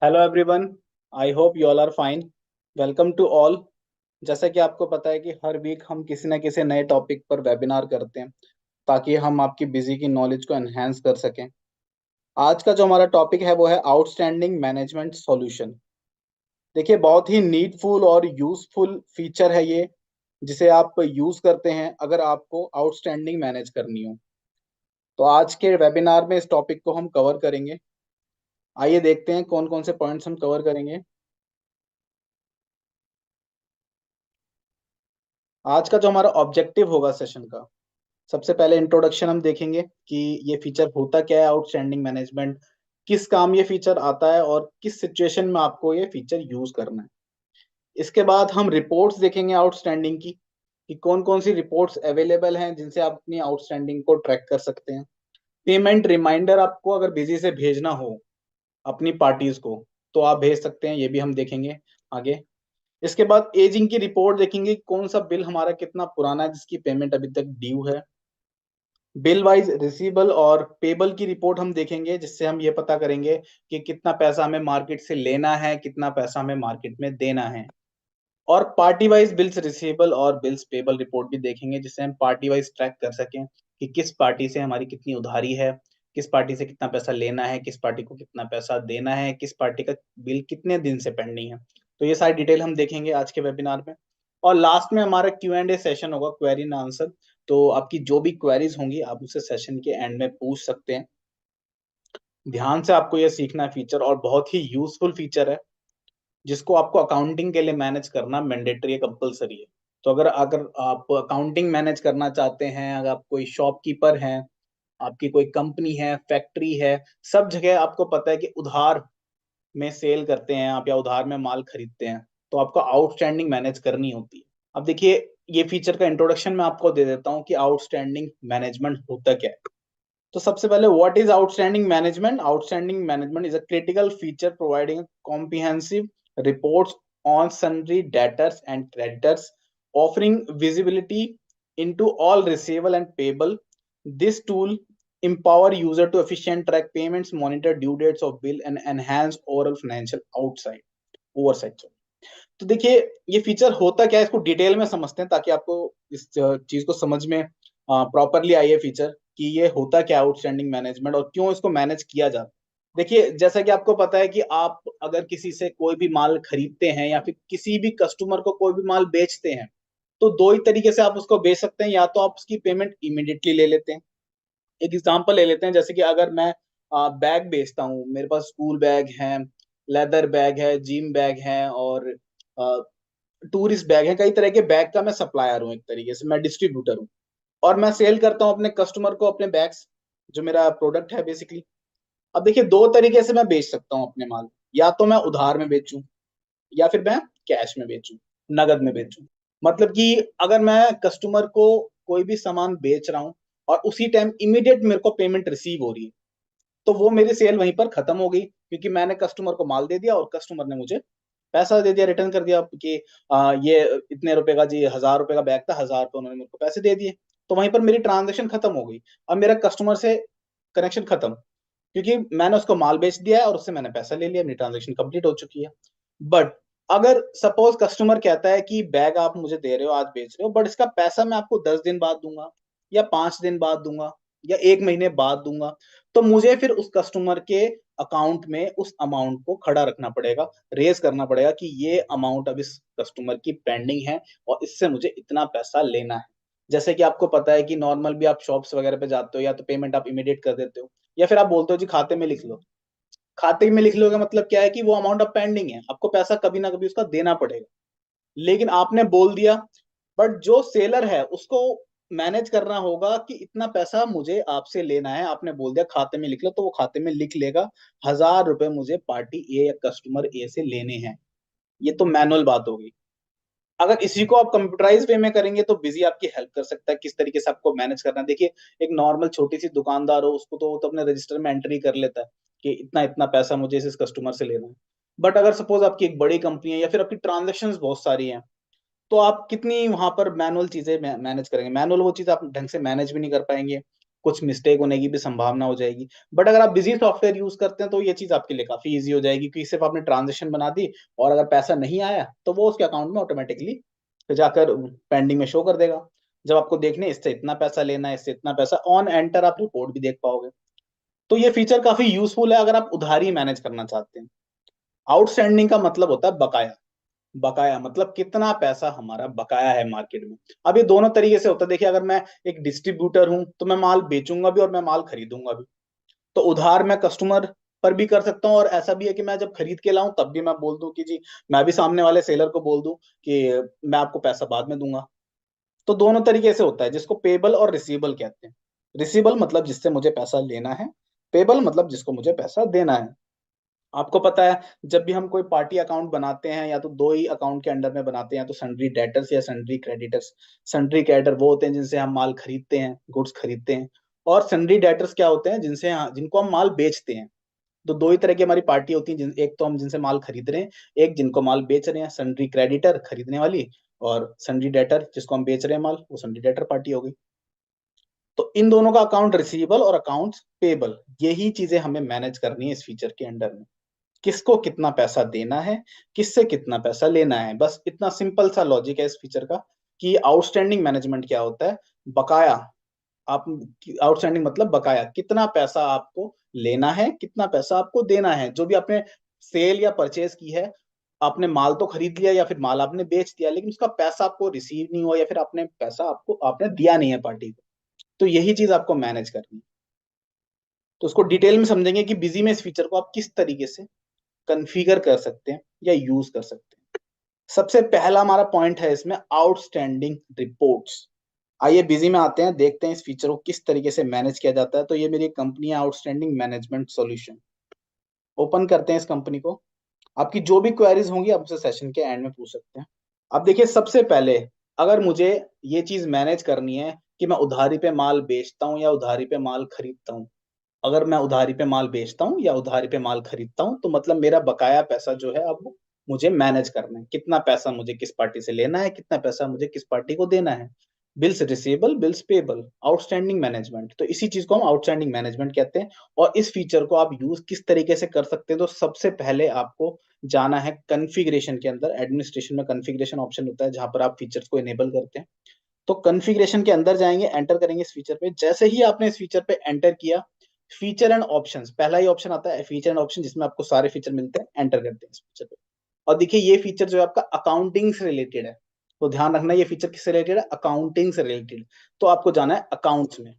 Hello everyone. I hope you all are fine. Welcome to all. जैसा कि आपको पता है कि हर वीक हम किसी न किसी नए टॉपिक पर वेबिनार करते हैं ताकि हम आपकी बिजी की नॉलेज को एनहेंस कर सकें। आज का जो हमारा टॉपिक है वो है आउटस्टैंडिंग मैनेजमेंट सॉल्यूशन। देखिए, बहुत ही नीडफुल और यूजफुल फीचर है ये, जिसे आप यूज करते हैं अगर आपको आउटस्टैंडिंग मैनेज करनी हो। तो आज के वेबिनार में इस टॉपिक को हम कवर करेंगे। आइए देखते हैं कौन कौन से पॉइंट्स हम कवर करेंगे। आज का जो हमारा ऑब्जेक्टिव होगा सेशन का, सबसे पहले इंट्रोडक्शन हम देखेंगे कि ये फीचर होता क्या है आउटस्टैंडिंग मैनेजमेंट, किस काम ये फीचर आता है और किस सिचुएशन में आपको ये फीचर यूज करना है। इसके बाद हम रिपोर्ट्स देखेंगे आउटस्टैंडिंग की, कि कौन कौन सी रिपोर्ट्स अवेलेबल हैं जिनसे आप अपनी आउटस्टैंडिंग को ट्रैक कर सकते हैं। पेमेंट रिमाइंडर आपको अगर बिजी से भेजना हो अपनी पार्टीज को तो आप भेज सकते हैं, ये भी हम देखेंगे आगे। इसके बाद एजिंग की रिपोर्ट देखेंगे, कौन सा बिल हमारा कितना पुराना है जिसकी पेमेंट अभी तक ड्यू है। बिल वाइज रिसीवेबल और पेबल की रिपोर्ट हम देखेंगे, जिससे हम ये पता करेंगे कि कितना पैसा हमें मार्केट से लेना है, कितना पैसा हमें मार्केट में देना है। और पार्टी वाइज बिल्स रिसीवेबल और बिल्स पेबल रिपोर्ट भी देखेंगे, जिससे हम पार्टी वाइज ट्रैक कर सकें कि किस पार्टी से हमारी कितनी उधारी है, किस पार्टी से कितना पैसा लेना है, किस पार्टी को कितना पैसा देना है, किस पार्टी का बिल कितने दिन से पेंडिंग है। तो ये सारी डिटेल हम देखेंगे आज के वेबिनार में। और लास्ट में हमारा Q&A सेशन होगा, क्वेरी एंड आंसर। तो आपकी जो भी क्वेरीज होंगी आप उसे सेशन के एंड में पूछ सकते हैं। ध्यान से आपको यह सीखना फीचर, और बहुत ही यूजफुल फीचर है जिसको आपको अकाउंटिंग के लिए मैनेज करना मैंडेटरी है, कंपलसरी है। तो अगर अगर आप अकाउंटिंग मैनेज करना चाहते हैं, अगर आप कोई शॉपकीपर हैं, आपकी कोई कंपनी है, फैक्ट्री है, सब जगह आपको पता है कि उधार में सेल करते हैं आप या उधार में माल खरीदते हैं, तो आपको आउटस्टैंडिंग मैनेज करनी होती है। अब देखिए, ये फीचर का इंट्रोडक्शन मैं आपको दे देता हूँ कि आउटस्टैंडिंग मैनेजमेंट होता क्या है। तो सबसे पहले, what is outstanding management? Outstanding management is a critical feature providing comprehensive reports on sundry debtors and creditors, offering visibility into all receivable and payable. This tool empower user to efficient track payments, monitor due dates of bill, and enhance overall financial outside oversight. तो देखिए, ये feature होता क्या है, इसको detail में समझते हैं ताकि आपको इस चीज को समझ में प्रॉपरली आई है फीचर, कि ये होता क्या आउटस्टैंडिंग मैनेजमेंट और क्यों इसको मैनेज किया जाता है। देखिए, जैसा कि आपको पता है कि आप अगर किसी से कोई भी माल खरीदते हैं या फिर किसी भी कस्टमर को कोई भी माल बेचते हैं, तो दो ही तरीके से आप उसको बेच सकते हैं। या तो आप उसकी पेमेंट इमीडिएटली ले लेते हैं। एक एग्जांपल ले लेते हैं, जैसे कि अगर मैं बैग बेचता हूँ, मेरे पास स्कूल बैग है, लेदर बैग है, जिम बैग है और टूरिस्ट बैग है, कई तरह के बैग का मैं सप्लायर हूँ, एक तरीके से मैं डिस्ट्रीब्यूटर हूँ। और मैं सेल करता हूँ अपने कस्टमर को अपने बैग्स, जो मेरा प्रोडक्ट है बेसिकली। अब देखिए, दो तरीके से मैं बेच सकता हूँ अपने माल। या तो मैं उधार में बेचूं, या फिर मैं कैश में बेचूं, नगद में बेचूं। मतलब कि अगर मैं कस्टमर को कोई भी सामान बेच रहा हूँ और उसी टाइम इमीडिएट मेरे को पेमेंट रिसीव हो रही है, तो वो मेरी सेल वहीं पर खत्म हो गई, क्योंकि मैंने कस्टमर को माल दे दिया और कस्टमर ने मुझे पैसा दे दिया, रिटर्न कर दिया कि ये इतने रुपए का जी, 1,000 रुपए का बैग था, 1,000 रुपए उन्होंने मेरे को पैसे दे दिए। तो वहीं पर मेरी ट्रांजेक्शन खत्म हो गई। अब मेरा कस्टमर से कनेक्शन खत्म, क्योंकि मैंने उसको माल बेच दिया है और उससे मैंने पैसा ले लिया, मेरी ट्रांजेक्शन कंप्लीट हो चुकी है। बट अगर सपोज कस्टमर कहता है कि बैग आप मुझे दे रहे हो, आज बेच रहे हो, बट इसका पैसा मैं आपको 10 दिन बाद दूंगा, या 5 दिन बाद दूंगा, या 1 महीने बाद दूंगा, तो मुझे फिर उस कस्टमर के अकाउंट में उस अमाउंट को खड़ा रखना पड़ेगा, रेज करना पड़ेगा कि ये अमाउंट अब इस कस्टमर की पेंडिंग है और इससे मुझे इतना पैसा लेना है। जैसे कि आपको पता है कि नॉर्मल भी आप शॉप्स वगैरह पे जाते हो, या तो पेमेंट आप इमीडिएट कर देते हो, या फिर आप बोलते हो जी खाते में लिख लो। खाते में लिख लो का मतलब क्या है कि वो अमाउंट अब पेंडिंग है, आपको पैसा कभी ना कभी उसका देना पड़ेगा। लेकिन आपने बोल दिया, बट जो सेलर है उसको मैनेज करना होगा कि इतना पैसा मुझे आपसे लेना है, आपने बोल दिया खाते में लिख लो, तो वो खाते में लिख लेगा, 1,000 रुपए मुझे पार्टी ए या कस्टमर ए से लेने हैं। ये तो मैनुअल बात होगी। अगर इसी को आप कंप्यूटराइज वे में करेंगे तो बिजी आपकी हेल्प कर सकता है किस तरीके से आपको मैनेज करना है। देखिए, एक नॉर्मल छोटी सी दुकानदार हो, उसको तो वो तो अपने रजिस्टर में एंट्री कर लेता है कि इतना इतना पैसा मुझे इस कस्टमर से लेना है। बट अगर सपोज आपकी एक बड़ी कंपनी है या फिर आपकी ट्रांजेक्शन बहुत सारी हैं, तो आप कितनी वहां पर मैनुअल चीजें मैनेज करेंगे? मैनुअल वो चीज आप ढंग से मैनेज भी नहीं कर पाएंगे। कुछ मिस्टेक होने की भी संभावना हो जाएगी। बट अगर आप बिजी सॉफ्टवेयर यूज करते हैं तो ये चीज आपके लिए काफी इजी हो जाएगी, क्योंकि सिर्फ आपने ट्रांजेक्शन बना दी और अगर पैसा नहीं आया तो वो उसके अकाउंट में ऑटोमेटिकली जाकर पेंडिंग में शो कर देगा। जब आपको देखने इससे इतना पैसा लेना है, इससे इतना पैसा, ऑन एंटर आप रिपोर्ट भी देख पाओगे। तो ये फीचर काफी यूजफुल है अगर आप उधारी मैनेज करना चाहते हैं। आउटस्टैंडिंग का मतलब होता है बकाया। बकाया मतलब कितना पैसा हमारा बकाया है मार्केट में। अब ये दोनों तरीके से होता है। देखिए, अगर मैं एक डिस्ट्रीब्यूटर हूं तो मैं माल बेचूंगा भी और मैं माल खरीदूंगा भी। तो उधार मैं कस्टमर पर भी कर सकता हूँ, और ऐसा भी है कि मैं जब खरीद के लाऊं तब भी मैं बोल दूं कि जी, मैं भी सामने वाले सेलर को बोल दूं कि मैं आपको पैसा बाद में दूंगा। तो दोनों तरीके से होता है, जिसको पेबल और रिसीवेबल कहते हैं। रिसीवेबल मतलब जिससे मुझे पैसा लेना है, पेबल मतलब जिसको मुझे पैसा देना है। आपको पता है, जब भी हम कोई पार्टी अकाउंट बनाते हैं या तो दो ही अकाउंट के अंडर में बनाते हैं, तो सन्ड्री डेटर्स या सन्ड्री क्रेडिटर्स। सन्ड्री क्रेडिटर वो होते हैं जिनसे हम माल खरीदते हैं, गुड्स खरीदते हैं। और सन्ड्री डेटर्स क्या होते हैं, जिनको हम माल बेचते हैं। तो दो ही तरह की हमारी पार्टी होती है, एक तो हम जिनसे माल खरीद रहे हैं, एक जिनको माल बेच रहे हैं, सन्ड्री क्रेडिटर खरीदने वाली, और सन्ड्री डेटर जिसको हम बेच रहे हैं माल, वो सन्ड्री डेटर पार्टी हो गई। तो इन दोनों का अकाउंट रिसीवेबल और अकाउंट पेबल, यही चीजें हमें मैनेज करनी है इस फीचर के अंडर में। किसको कितना पैसा देना है, किससे कितना पैसा लेना है, बस इतना सिंपल सा लॉजिक है इस फीचर का। कि आउटस्टैंडिंग मैनेजमेंट क्या होता है, बकाया। आप आउटस्टैंडिंग मतलब बकाया, कितना पैसा आपको लेना है, कितना पैसा आपको देना है। जो भी आपने सेल या परचेज की है, आपने माल तो खरीद लिया या फिर माल आपने बेच दिया, लेकिन उसका पैसा आपको रिसीव नहीं हुआ, या फिर आपने पैसा आपने दिया नहीं है पार्टी को। तो यही चीज आपको मैनेज करनी है। तो उसको डिटेल में समझेंगे कि बिजी में इस फीचर को आप किस तरीके से कॉन्फ़िगर कर सकते हैं या यूज कर सकते हैं। सबसे पहला हमारा पॉइंट है इसमें आउटस्टैंडिंग रिपोर्ट्स। आइए बिजी में आते हैं, देखते हैं इस फीचर को किस तरीके से मैनेज किया जाता है। तो ये मेरी कंपनी है आउटस्टैंडिंग मैनेजमेंट सॉल्यूशन। ओपन करते हैं इस कंपनी को। आपकी जो भी क्वेरीज होंगी आप उसे सेशन के एंड में पूछ सकते हैं। अब देखिए, सबसे पहले अगर मुझे ये चीज मैनेज करनी है कि मैं उधारी पे माल बेचता हूँ या उधारी पे माल खरीदता हूँ। अगर मैं उधारी पे माल बेचता हूँ या उधारी पे माल खरीदता हूँ, तो मतलब मेरा बकाया पैसा जो है अब मुझे मैनेज करना है। कितना पैसा मुझे किस पार्टी से लेना है, कितना पैसा मुझे किस पार्टी को देना है। Bills receivable, bills payable, outstanding management. तो इसी चीज को हम आउटस्टैंडिंग मैनेजमेंट कहते हैं। और इस फीचर को आप यूज किस तरीके से कर सकते हैं, तो सबसे पहले आपको जाना है कॉन्फ़िगरेशन के अंदर। एडमिनिस्ट्रेशन में कॉन्फ़िगरेशन ऑप्शन होता है, जहां पर आप फीचर्स को इनेबल करते हैं। तो कॉन्फ़िगरेशन के अंदर जाएंगे, एंटर करेंगे इस फीचर पे। जैसे ही आपने इस फीचर पे एंटर किया, फीचर एंड ऑप्शंस पहला ही ऑप्शन आता है, फीचर एंड ऑप्शन, जिसमें आपको सारे फीचर मिलते हैं। एंटर करते हैं इस फीचर पे। और देखिए, ये फीचर जो है आपका अकाउंटिंग से रिलेटेड है। तो ध्यान रखना, ये फीचर किससे रिलेटेड है, अकाउंटिंग से रिलेटेड। तो आपको जाना है अकाउंट्स में।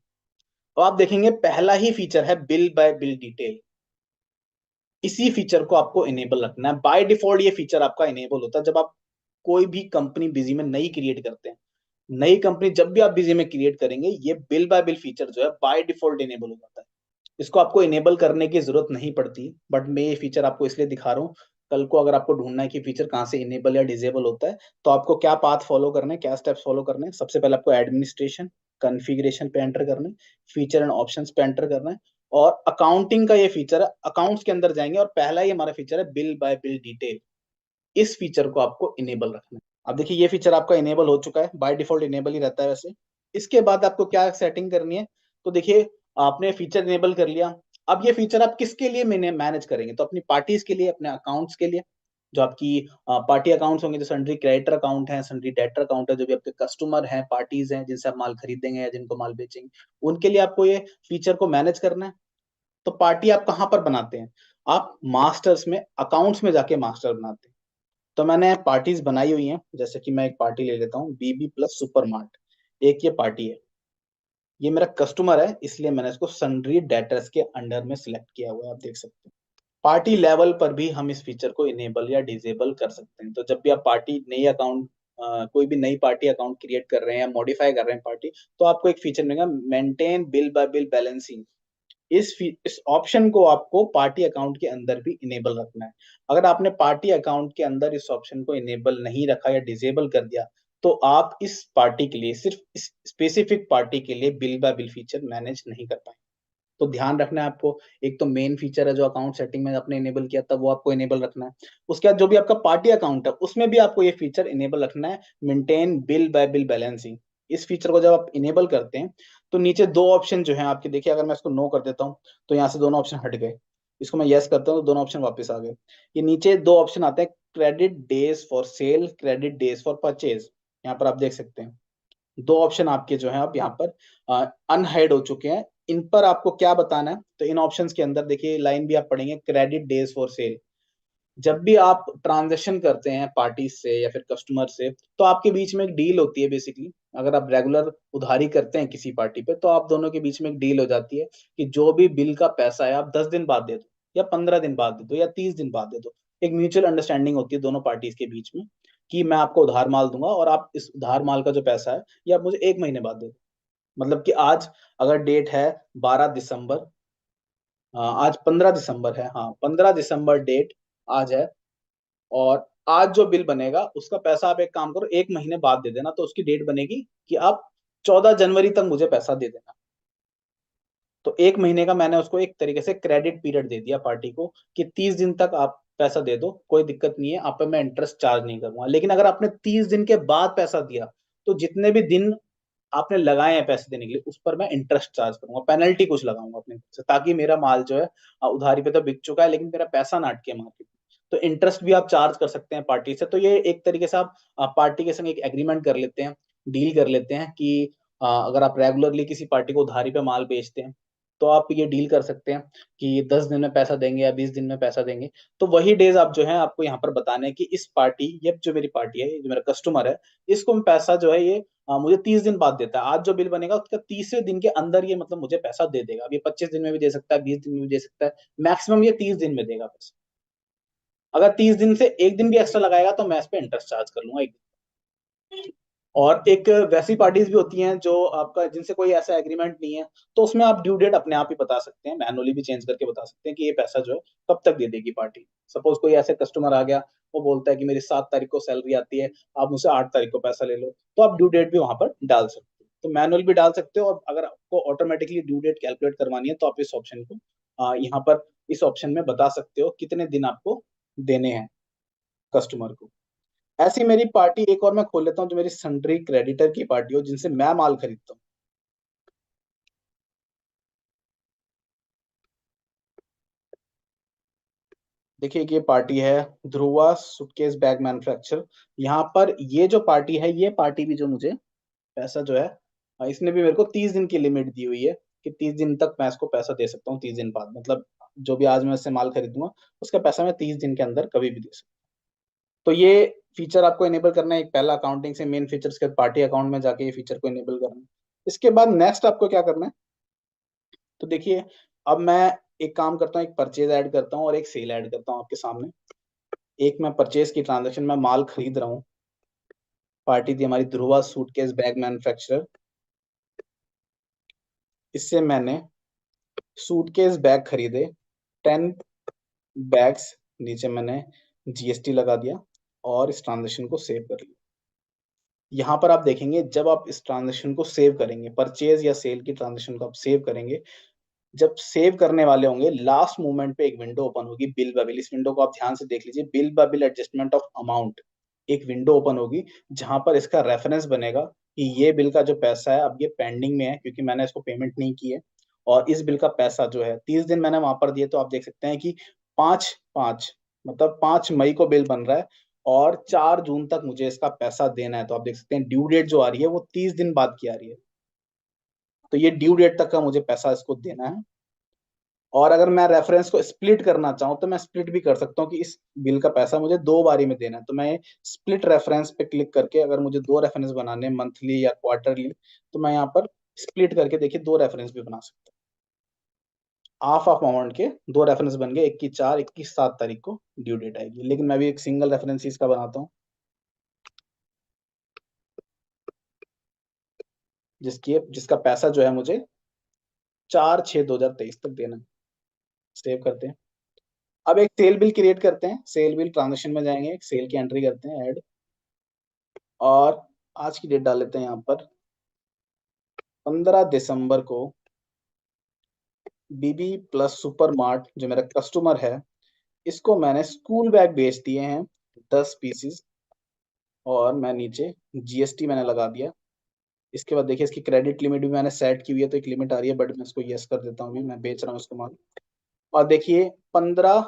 तो आप देखेंगे पहला ही फीचर है बिल बाय बिल डिटेल। इसी फीचर को आपको इनेबल रखना है। बाय डिफॉल्ट ये फीचर आपका इनेबल होता है जब आप कोई भी कंपनी बिजी में नई क्रिएट करते हैं। नई कंपनी जब भी आप बिजी में क्रिएट करेंगे, ये बिल बाय बिल फीचर जो है बाय डिफॉल्ट इनेबल हो जाता है। इसको आपको इनेबल करने की जरूरत नहीं पड़ती, बट मैं ये फीचर आपको इसलिए दिखा रहा हूँ। कल को अगर आपको ढूंढना है कि फीचर कहाँ से इनेबल या डिसेबल होता है, तो आपको क्या पाथ फॉलो करना है, क्या स्टेप्स फॉलो करने हैं। सबसे पहले आपको एडमिनिस्ट्रेशन कॉन्फ़िगरेशन पे एंटर करना है, फीचर एंड ऑप्शंस पे एंटर करना है, और अकाउंटिंग का ये फीचर है, अकाउंट्स के अंदर जाएंगे, और पहला ही हमारा फीचर है बिल बाय बिल डिटेल। इस फीचर को आपको इनेबल रखना है। अब देखिए, ये फीचर आपका इनेबल हो चुका है, बाय डिफॉल्ट इनेबल ही रहता है वैसे। इसके बाद आपको क्या सेटिंग करनी है, तो देखिए, आपने फीचर इनेबल कर लिया। अब ये फीचर आप किसके लिए मैनेज करेंगे, तो अपनी पार्टीज के लिए, अपने अकाउंट्स के लिए। जो आपकी पार्टी अकाउंट्स होंगे, जो सन्ड्री क्रेडिटर अकाउंट है, सन्ड्री डेटर अकाउंट है, जो भी आपके कस्टमर हैं, पार्टीज हैं जिनसे आप माल खरीदेंगे या जिनको माल बेचेंगे, उनके लिए आपको ये फीचर को मैनेज करना है। तो पार्टी आप कहाँ पर बनाते हैं, आप मास्टर्स में, अकाउंट्स में जाके मास्टर बनाते हैं। तो मैंने पार्टीज बनाई हुई हैं, जैसे कि मैं एक पार्टी ले लेता हूँ, बीबी प्लस सुपर मार्ट। एक ये पार्टी है, ये मेरा कस्टमर है, इसलिए मैंने इसको सन्ड्री डेटर्स के अंडर में सिलेक्ट किया हुआ है, आप देख सकते हैं। पार्टी लेवल पर भी हम इस फीचर को इनेबल या डिसेबल कर सकते हैं। तो जब भी आप पार्टी नई अकाउंट कोई भी नई पार्टी अकाउंट क्रिएट कर रहे हैं या मॉडिफाई कर रहे हैं पार्टी, तो आपको एक फीचर मिलेगा, maintain bill bye bill balancing. इस ऑप्शन को आपको पार्टी अकाउंट के अंदर भी इनेबल रखना है। अगर आपने पार्टी अकाउंट के अंदर इस ऑप्शन को इनेबल नहीं रखा या डिसेबल कर दिया, तो आप इस पार्टी के लिए, सिर्फ इस स्पेसिफिक पार्टी के लिए bill bye bill feature manage नहीं कर पाएंगे। तो ध्यान रखना है आपको। एक तो मेन फीचर है जो अकाउंट सेटिंग में आपने इनेबल किया था, वो आपको इनेबल रखना है। उसके बाद जो भी आपका पार्टी अकाउंट है, उसमें भी आपको ये फीचर इनेबल रखना है, maintain bill bye bill balancing. इस फीचर को जब आप इनेबल करते हैं, तो नीचे दो ऑप्शन जो है आपके, देखिए अगर मैं इसको नो कर देता हूँ तो यहाँ से दोनों ऑप्शन हट गए। इसको मैं यस करता हूँ तो दोनों ऑप्शन वापस आ गए। ये नीचे दो ऑप्शन आते हैं, credit days for sale, credit days for purchase. यहाँ पर आप देख सकते हैं दो ऑप्शन आपके जो है अब यहाँ पर अनहाइड हो चुके हैं। इन पर आपको क्या बताना है, तो इन ऑप्शंस के अंदर देखिए लाइन भी आप पढ़ेंगे, क्रेडिट डेज फॉर सेल। जब भी आप ट्रांजेक्शन करते हैं पार्टी से या फिर कस्टमर से, तो आपके बीच में एक डील होती है बेसिकली। अगर आप रेगुलर उधारी करते हैं किसी पार्टी पे, तो आप दोनों के बीच में एक डील हो जाती है कि जो भी बिल का पैसा है आप 10 दिन बाद दे दो, या 15 दिन बाद दे दो, या 30 दिन बाद दे दो। एक म्यूचुअल अंडरस्टैंडिंग होती है दोनों पार्टीज के बीच में कि मैं आपको उधार माल दूंगा और आप इस उधार माल का जो पैसा है ये आप मुझे 1 महीने बाद दे दो। मतलब कि आज अगर डेट है 12 दिसंबर, आज 15 दिसंबर है, हाँ 15 दिसंबर डेट आज है, और आज जो बिल बनेगा उसका पैसा आप एक काम करो 1 महीने बाद दे देना, तो उसकी डेट बनेगी कि आप 14 जनवरी तक मुझे पैसा दे देना। तो 1 महीने का मैंने उसको एक तरीके से क्रेडिट पीरियड दे दिया पार्टी को कि 30 दिन तक आप पैसा दे दो, कोई दिक्कत नहीं है, आप पे मैं इंटरेस्ट चार्ज नहीं करूंगा। लेकिन अगर आपने 30 दिन के बाद पैसा दिया, तो जितने भी दिन आपने लगाए हैं पैसे देने के लिए उस पर मैं इंटरेस्ट चार्ज करूंगा, पेनल्टी कुछ लगाऊंगा अपने तरफ से, ताकि मेरा माल जो है उधारी पे तो बिक चुका है लेकिन मेरा पैसा ना अटके मार्केट में। तो इंटरेस्ट भी आप चार्ज कर सकते हैं पार्टी से। तो ये एक तरीके से आप पार्टी के संग एक एग्रीमेंट कर लेते हैं, डील कर लेते हैं कि अगर आप रेगुलरली किसी पार्टी को उधारी पे माल बेचते हैं, तो आप ये डील कर सकते हैं कि 10 दिन में पैसा देंगे या 20 दिन में पैसा देंगे। तो वही डेज आप जो है आपको यहाँ पर बताने हैं कि इस पार्टी, ये जो मेरी पार्टी है, जो मेरा कस्टमर है, इसको मैं पैसा जो है ये मुझे 30 दिन बाद देता है। आज जो बिल बनेगा उसका 30वें दिन के अंदर ये मतलब मुझे पैसा दे देगा। अब ये 25 दिन में भी दे सकता है, 20 दिन में भी दे सकता है, मैक्सिमम ये 30 दिन में देगा पैसा। अगर 30 दिन से एक दिन भी एक्स्ट्रा लगाएगा तो मैं इस पे इंटरेस्ट चार्ज कर लूंगा एक दिन। और एक वैसी पार्टीज भी होती हैं जो आपका, जिनसे कोई ऐसा एग्रीमेंट नहीं है, तो उसमें आप ड्यू डेट अपने आप ही बता सकते हैं, मैनुअली भी चेंज करके बता सकते हैं कि ये पैसा जो है कब तक दे देगी पार्टी। सपोज कोई ऐसे कस्टमर आ गया, वो बोलता है कि मेरी 7 तारीख को सैलरी आती है, आप मुझसे 8 तारीख को पैसा ले लो, तो आप ड्यू डेट भी वहां पर डाल सकते हो। तो मैनुअल भी डाल सकते हो, और अगर आपको ऑटोमेटिकली ड्यू डेट कैलकुलेट करवानी है तो आप इस ऑप्शन को यहाँ पर इस ऑप्शन में बता सकते हो कितने दिन आपको देने हैं कस्टमर को। ऐसी मेरी पार्टी एक और मैं खोल लेता हूँ जो मेरी सन्ड्री क्रेडिटर की पार्टी हो, जिनसे मैं माल खरीदता हूँ। देखिए ये पार्टी है ध्रुवा सूटकेस बैग मैन्युफैक्चर। यहाँ पर ये जो पार्टी है, ये पार्टी भी जो मुझे पैसा जो है, इसने भी मेरे को 30 दिन की लिमिट दी हुई है कि 30 दिन तक मैं इसको पैसा दे सकता हूँ। 30 दिन बाद मतलब जो भी आज मैं इससे माल खरीदूंगा उसका पैसा मैं 30 दिन के अंदर कभी भी दे सकता हूँ। तो ये फीचर आपको इनेबल करना है। एक पहला अकाउंटिंग से मेन फीचर्स के पार्टी अकाउंट में जाके ये फीचर को इनेबल करना है। इसके बाद नेक्स्ट आपको क्या करना है, तो देखिए अब मैं एक काम करता हूँ, एक परचेज ऐड करता हूँ और एक सेल ऐड करता हूँ आपके सामने। एक मैं परचेज की ट्रांजेक्शन में माल खरीद रहा हूँ, पार्टी थी हमारी ध्रुवा सूटकेस बैग मैन्युफैक्चरर। इससे मैंने सूटकेस बैग खरीदे 10 बैग्स, नीचे मैंने जीएसटी लगा दिया और इस ट्रांजेक्शन को सेव कर लिया। यहाँ पर आप देखेंगे जब आप इस ट्रांजेक्शन को सेव करेंगे, परचेज या सेल की ट्रांजेक्शन को आप सेव करेंगे, जब सेव करने वाले होंगे लास्ट मोमेंट पे एक विंडो ओपन होगी, बिल बाय बिल। इस विंडो को आप ध्यान से देख लीजिए, bill bye bill adjustment of amount. एक विंडो ओपन होगी जहां पर इसका रेफरेंस बनेगा कि ये बिल का जो पैसा है अब ये पेंडिंग में है क्योंकि मैंने इसको पेमेंट नहीं की है, और इस बिल का पैसा जो है 30 दिन मैंने वहां पर दिए। तो आप देख सकते हैं कि 5/5 मतलब 5 मई को बिल बन रहा है और 4 जून तक मुझे इसका पैसा देना है। तो आप देख सकते हैं ड्यू डेट जो आ रही है वो 30 दिन बाद की आ रही है। तो ये ड्यू डेट तक का मुझे पैसा इसको देना है। और अगर मैं रेफरेंस को स्प्लिट करना चाहूँ तो मैं स्प्लिट भी कर सकता हूँ कि इस बिल का पैसा मुझे 2 बारी में देना है। तो मैं स्प्लिट रेफरेंस पे क्लिक करके, अगर मुझे 2 रेफरेंस बनाने मंथली या क्वार्टरली, तो मैं यहाँ पर स्प्लिट करके देखिए 2 रेफरेंस भी बना सकता हूँ। हाफ ऑफ अमाउंट के 2 रेफरेंस बन गए, एक की 4, एक की 7 तारीख को ड्यू डेट आएगी। लेकिन मैं भी एक सिंगल रेफरेंस इसका बनाता हूँ जिसका पैसा जो है मुझे 4/6/2023 तक देना है। सेव करते हैं। अब एक सेल बिल क्रिएट करते हैं, सेल बिल ट्रांजेक्शन में जाएंगे, एक सेल की एंट्री करते हैं ऐड, और आज की डेट डाल लेते हैं यहाँ पर 15 दिसंबर को बीबी प्लस सुपर मार्ट जो मेरा कस्टमर है, इसको मैंने स्कूल बैग बेच दिए हैं 10 पीसीज, और मैं नीचे जीएसटी मैंने लगा दिया इसके बाद देखिए इसकी क्रेडिट लिमिट भी मैंने सेट की हुई है, तो एक लिमिट आ रही है, बट मैं इसको यस कर देता हूँ, अभी मैं बेच रहा हूँ इसको माल। और देखिए 15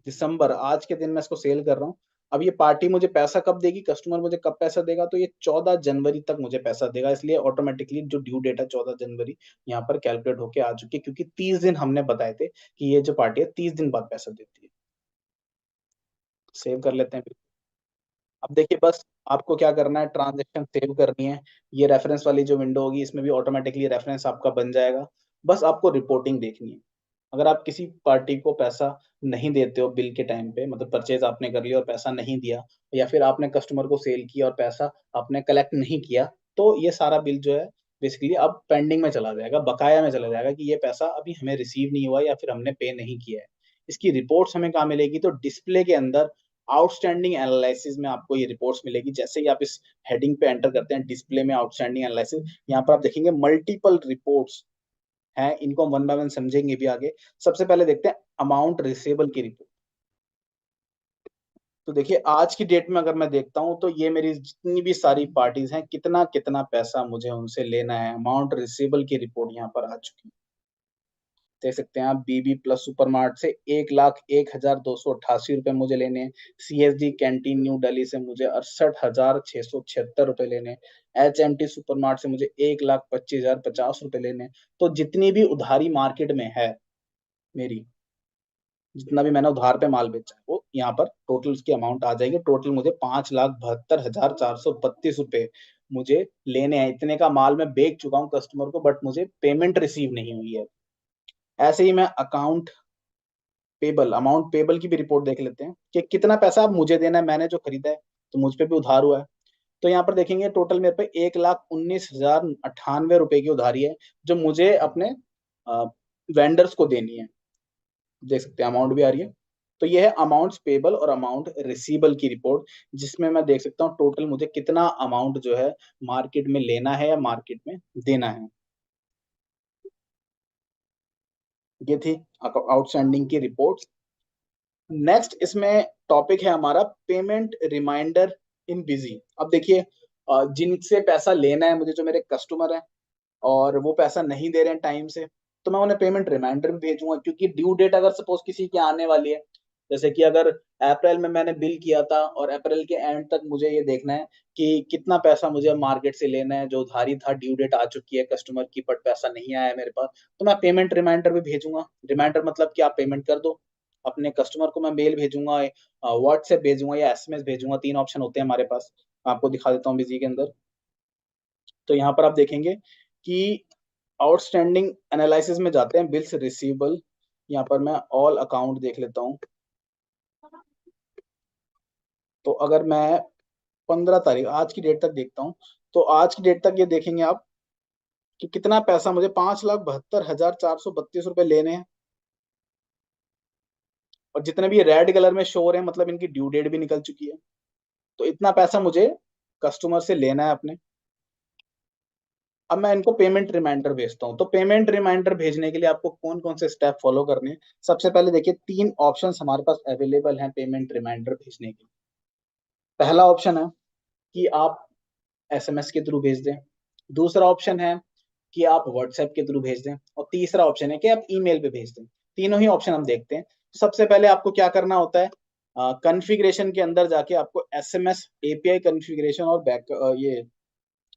दिसंबर, आज के दिन मैं इसको सेल कर रहा हूँ। अब ये पार्टी मुझे पैसा कब देगी, कस्टमर मुझे कब पैसा देगा, तो ये 14 जनवरी तक मुझे पैसा देगा, इसलिए ऑटोमेटिकली जो ड्यू डेट है 14 जनवरी यहाँ पर कैलकुलेट होके आ चुकी है, क्योंकि 30 दिन हमने बताए थे कि ये जो पार्टी है 30 दिन बाद पैसा देती है। सेव कर लेते हैं। अब देखिए बस आपको क्या करना है, ट्रांजेक्शन सेव करनी है। ये रेफरेंस वाली जो विंडो होगी इसमें भी ऑटोमेटिकली रेफरेंस आपका बन जाएगा। बस आपको रिपोर्टिंग देखनी है। अगर आप किसी पार्टी को पैसा नहीं देते हो बिल के टाइम पे, मतलब परचेज आपने कर लिया और पैसा नहीं दिया, या फिर आपने कस्टमर को सेल किया और पैसा आपने कलेक्ट नहीं किया, तो ये सारा बिल जो है बेसिकली अब पेंडिंग में चला जाएगा, बकाया में चला जाएगा कि ये पैसा अभी हमें रिसीव नहीं हुआ या फिर हमने पे नहीं किया है। इसकी रिपोर्ट्स हमें कहाँ मिलेगी, तो डिस्प्ले के अंदर आउटस्टैंडिंग एनालिसिस में आपको ये रिपोर्ट्स मिलेगी। जैसे ही आप इस हेडिंग पे एंटर करते हैं, डिस्प्ले में आउटस्टैंडिंग एनालिसिस, यहाँ पर आप देखेंगे मल्टीपल रिपोर्ट्स हैं, इनको हम वन बाय वन समझेंगे भी आगे। सबसे पहले देखते हैं अमाउंट रिसीवेबल की रिपोर्ट। तो देखिए आज की डेट में अगर मैं देखता हूँ तो ये मेरी जितनी भी सारी पार्टीज हैं, कितना कितना पैसा मुझे उनसे लेना है, अमाउंट रिसीवेबल की रिपोर्ट यहाँ पर आ चुकी है। देख सकते हैं आप, बीबी प्लस सुपरमार्ट से 1,01,288 रुपए मुझे लेने हैं। सीएसडी कैंटीन न्यू दिल्ली से मुझे 68,676 रुपए लेने हैं। HMT सुपरमार्ट से मुझे 1,25,050 रुपए लेने हैं। तो जितनी भी उधारी मार्केट में है मेरी, जितना भी मैंने उधार पे माल बेचा है, वो यहाँ पर टोटल उसकी अमाउंट आ जाएगी। टोटल मुझे 5,72,432 रुपए मुझे लेने हैं। इतने का माल मैं बेच चुका हूँ कस्टमर को, बट मुझे पेमेंट रिसीव नहीं हुई है। ऐसे ही मैं अकाउंट पेबल, अमाउंट पेबल की भी रिपोर्ट देख लेते हैं कि कितना पैसा अब मुझे देना है, मैंने जो खरीदा है तो मुझ पे भी उधार हुआ है। तो यहाँ पर देखेंगे टोटल मेरे पे 1,19,098 रुपए की उधारी है, जो मुझे अपने वेंडर्स को देनी है। देख सकते हैं अमाउंट भी आ रही है। तो ये है अमाउंट्स पेबल और अमाउंट रिसीवेबल की रिपोर्ट, जिसमें मैं देख सकता हूँ टोटल मुझे कितना अमाउंट जो है मार्केट में लेना है या मार्केट में देना है। ये थी आउटस्टैंडिंग की रिपोर्ट। नेक्स्ट इसमें टॉपिक है हमारा पेमेंट रिमाइंडर इन बिजी। अब देखिए जिनसे पैसा लेना है मुझे, जो मेरे कस्टमर हैं और वो पैसा नहीं दे रहे हैं टाइम से, तो मैं उन्हें पेमेंट रिमाइंडर भी भेजूंगा, क्योंकि ड्यू डेट अगर सपोज किसी की आने वाली है, जैसे कि अगर अप्रैल में मैंने बिल किया था और अप्रैल के एंड तक मुझे ये देखना है कि कितना पैसा मुझे मार्केट से लेना है, जो उधारी था ड्यू डेट आ चुकी है कस्टमर की बट पैसा नहीं आया है मेरे पास, तो मैं पेमेंट रिमाइंडर भी भेजूंगा। रिमाइंडर मतलब कि आप पेमेंट कर दो। अपने कस्टमर को मैं मेल भेजूंगा, व्हाट्सएप भेजूंगा या एसएमएस भेजूंगा। 3 ऑप्शन होते हैं हमारे पास, आपको दिखा देता हूँ बिजी के अंदर। तो यहाँ पर आप देखेंगे कि आउटस्टैंडिंग एनालिसिस में जाते हैं, बिल्स रिसीवेबल। यहाँ पर मैं ऑल अकाउंट देख लेता हूँ। तो अगर मैं 15 तारीख आज की डेट तक देखता हूँ, तो आज की डेट तक ये देखेंगे आप कि कितना पैसा मुझे 5,72,432 रुपए लेने हैं। और जितने भी रेड कलर में शो हो रहे हैं, मतलब इनकी ड्यू डेट भी निकल चुकी है। तो इतना पैसा मुझे कस्टमर से लेना है अपने। अब मैं इनको पेमेंट रिमाइंडर भेजता हूँ। तो पेमेंट रिमाइंडर भेजने के लिए आपको कौन कौन से स्टेप फॉलो करने हैं, सबसे पहले देखिए 3 ऑप्शंस हमारे पास अवेलेबल हैं पेमेंट रिमाइंडर भेजने के। पहला ऑप्शन है कि आप एसएमएस के थ्रू भेज दें। दूसरा ऑप्शन है कि आप व्हाट्सएप के थ्रू भेज दें। और तीसरा ऑप्शन है कि आप ईमेल पे भेज दें। तीनों ही ऑप्शन हम देखते हैं। तो सबसे पहले आपको क्या करना होता है, कॉन्फ़िगरेशन के अंदर जाके आपको एसएमएस एपीआई कॉन्फ़िगरेशन और बैक ये